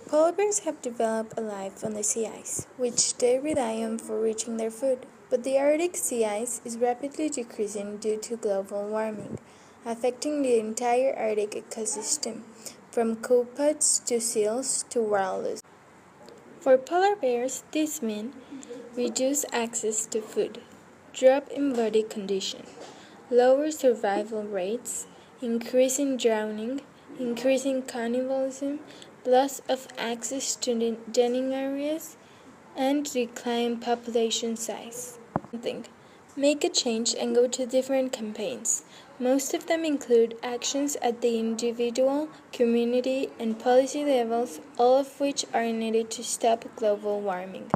Polar bears have developed a life on the sea ice, which they rely on for reaching their food. But the Arctic sea ice is rapidly decreasing due to global warming, affecting the entire Arctic ecosystem, from copepods to seals to walrus. For polar bears, this means reduced access to food, drop in body condition, lower survival rates, increasing drowning, increasing cannibalism, loss of access to dining areas, and decline population size. Think. Make a change and go to different campaigns. Most of them include actions at the individual, community, and policy levels, all of which are needed to stop global warming.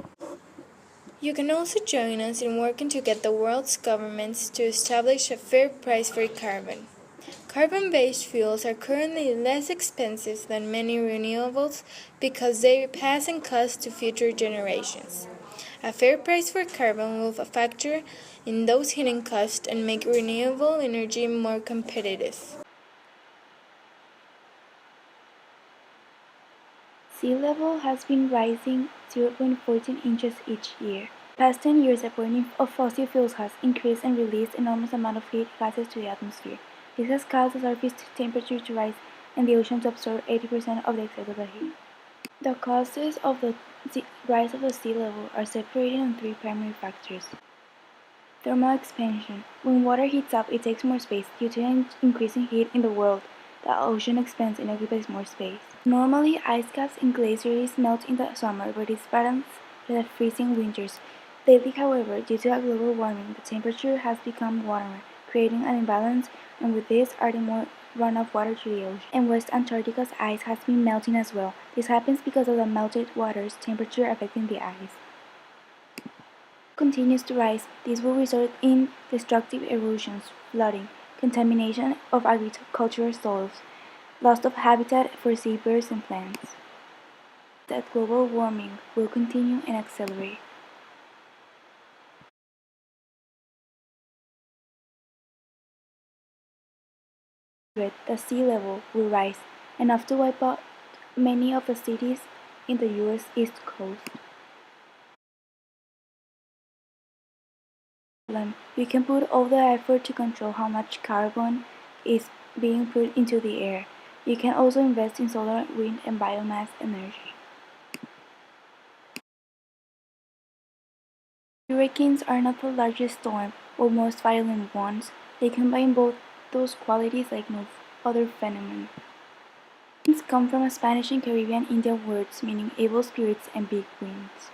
You can also join us in working to get the world's governments to establish a fair price for carbon. Carbon-based fuels are currently less expensive than many renewables because they pass in cost to future generations. A fair price for carbon will factor in those hidden costs and make renewable energy more competitive. Sea level has been rising 0.14 inches each year. Past 10 years, the burning of fossil fuels has increased and released enormous amount of heat gases to the atmosphere. This has caused the surface temperature to rise and the ocean to absorb 80% of the excess heat. The causes of the rise of the sea level are separated into three primary factors. Thermal expansion. When water heats up, it takes more space. Due to increasing heat in the world, the ocean expands and occupies more space. Normally, ice caps and glaciers melt in the summer, but it's balanced by the freezing winters. Lately, however, due to global warming, the temperature has become warmer, creating an imbalance, and with this, adding more runoff water to the ocean. And West Antarctica's ice has been melting as well. This happens because of the melted water's temperature affecting the ice. Continues to rise, this will result in destructive erosions, flooding, contamination of agricultural soils, loss of habitat for seabirds and plants. That global warming will continue and accelerate. The sea level will rise, enough to wipe out many of the cities in the U.S. East Coast. We can put all the effort to control how much carbon is being put into the air. You can also invest in solar, wind, and biomass energy. Hurricanes are not the largest storm or most violent ones. They combine both those qualities like no other phenomenon. Hurricanes come from a Spanish and Caribbean Indian words meaning evil spirits and big winds.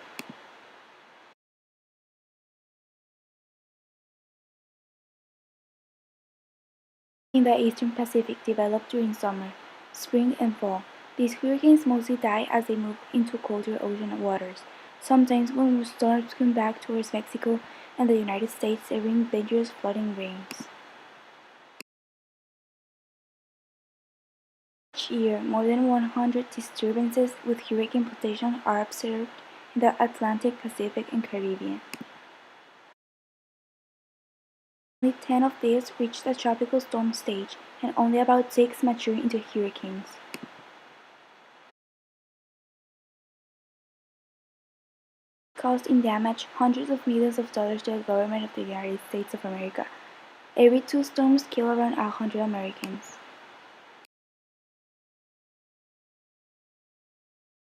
In the eastern Pacific develop during summer, spring, and fall. These hurricanes mostly die as they move into colder ocean waters. Sometimes when storms come back towards Mexico and the United States, they bring dangerous flooding rains. Each year, more than 100 disturbances with hurricane potential are observed in the Atlantic, Pacific, and Caribbean. Only 10 of these reach the tropical storm stage, and only about 6 mature into hurricanes. Caused in damage hundreds of millions of dollars to the government of the United States of America. Every 2 storms kill around 100 Americans.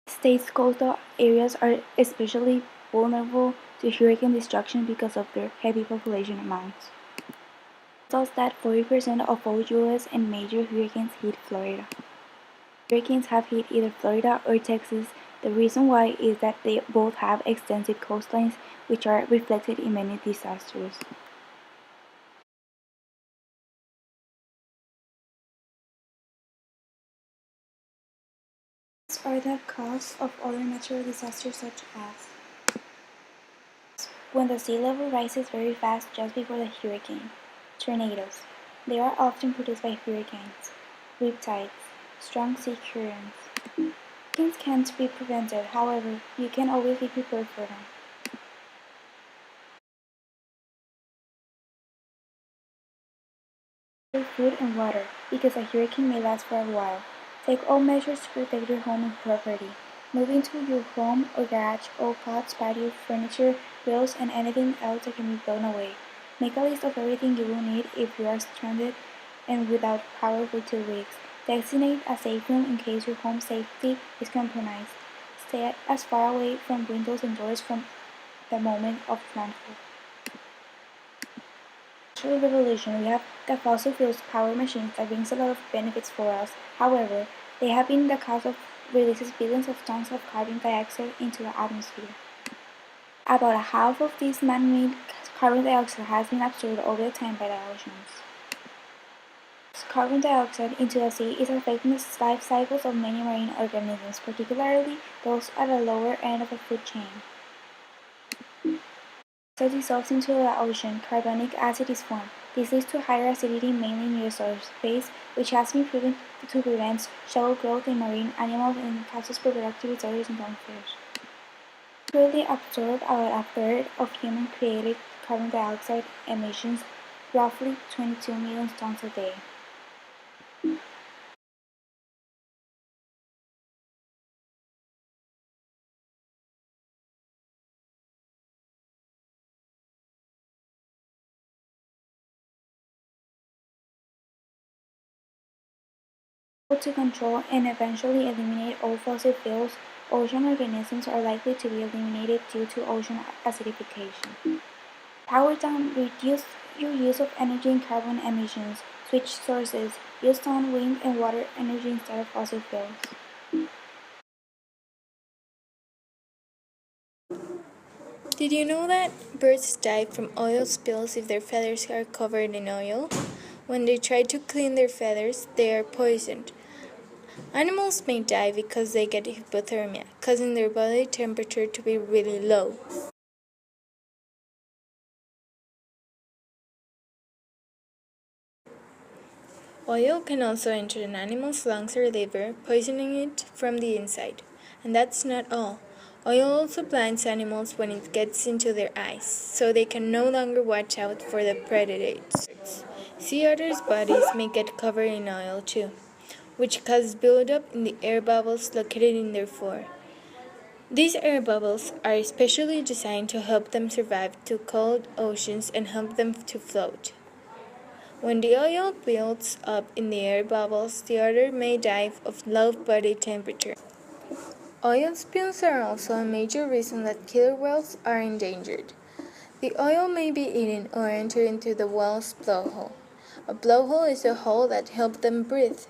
States' coastal areas are especially vulnerable to hurricane destruction because of their heavy population amounts. Tells that 40% of all U.S. and major hurricanes hit Florida. Hurricanes have hit either Florida or Texas. The reason why is that they both have extensive coastlines, which are reflected in many disasters. These are the causes of other natural disasters such as when the sea level rises very fast just before the hurricane. Tornadoes. They are often produced by hurricanes. Riptides. Strong sea currents. Hurricanes can't be prevented, however, you can always be prepared for them. Food and water, because a hurricane may last for a while. Take all measures to protect your home and property. Move into your home or garage, all pots, patio, furniture, grills, and anything else that can be blown away. Make a list of everything you will need if you are stranded and without power for 2 weeks. Designate a safe room in case your home safety is compromised. Stay as far away from windows and doors from the moment of landfall. Industrial revolution, we have the fossil fuels power machines that brings a lot of benefits for us. However, they have been the cause of releases billions of tons of carbon dioxide into the atmosphere. About a half of this man-made carbon dioxide has been absorbed over time by the oceans. Carbon dioxide into the sea is affecting the life cycles of many marine organisms, particularly those at the lower end of the food chain. As it dissolves into the ocean, carbonic acid is formed. This leads to higher acidity mainly near the surface, which has been proven to prevent shallow growth in marine animals and causes reproductive disorders in some fish. Currently absorb about a third of human-created carbon dioxide emissions, roughly 22 million tons a day. To control and eventually eliminate all fossil fuels, ocean organisms are likely to be eliminated due to ocean acidification. Power down, reduce your use of energy and carbon emissions. Switch sources, use sun, wind, and water energy instead of fossil fuels. Did you know that birds die from oil spills if their feathers are covered in oil? When they try to clean their feathers, they are poisoned. Animals may die because they get hypothermia, causing their body temperature to be really low. Oil can also enter an animal's lungs or liver, poisoning it from the inside. And that's not all. Oil also blinds animals when it gets into their eyes, so they can no longer watch out for the predators. Sea otters' bodies may get covered in oil too, which causes buildup in the air bubbles located in their fur. These air bubbles are specially designed to help them survive to cold oceans and help them to float. When the oil builds up in the air bubbles, the otter may die of low body temperature. Oil spills are also a major reason that killer whales are endangered. The oil may be eaten or enter into the whale's blowhole. A blowhole is a hole that helps them breathe.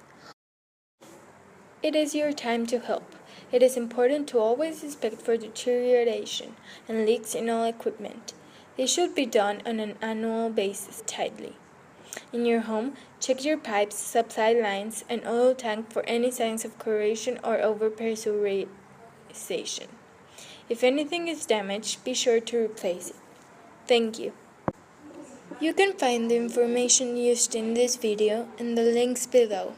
It is your time to help. It is important to always inspect for deterioration and leaks in all equipment. They should be done on an annual basis tightly. In your home, check your pipes, supply lines, and oil tank for any signs of corrosion or overpressurization. If anything is damaged, be sure to replace it. Thank you. You can find the information used in this video and the links below.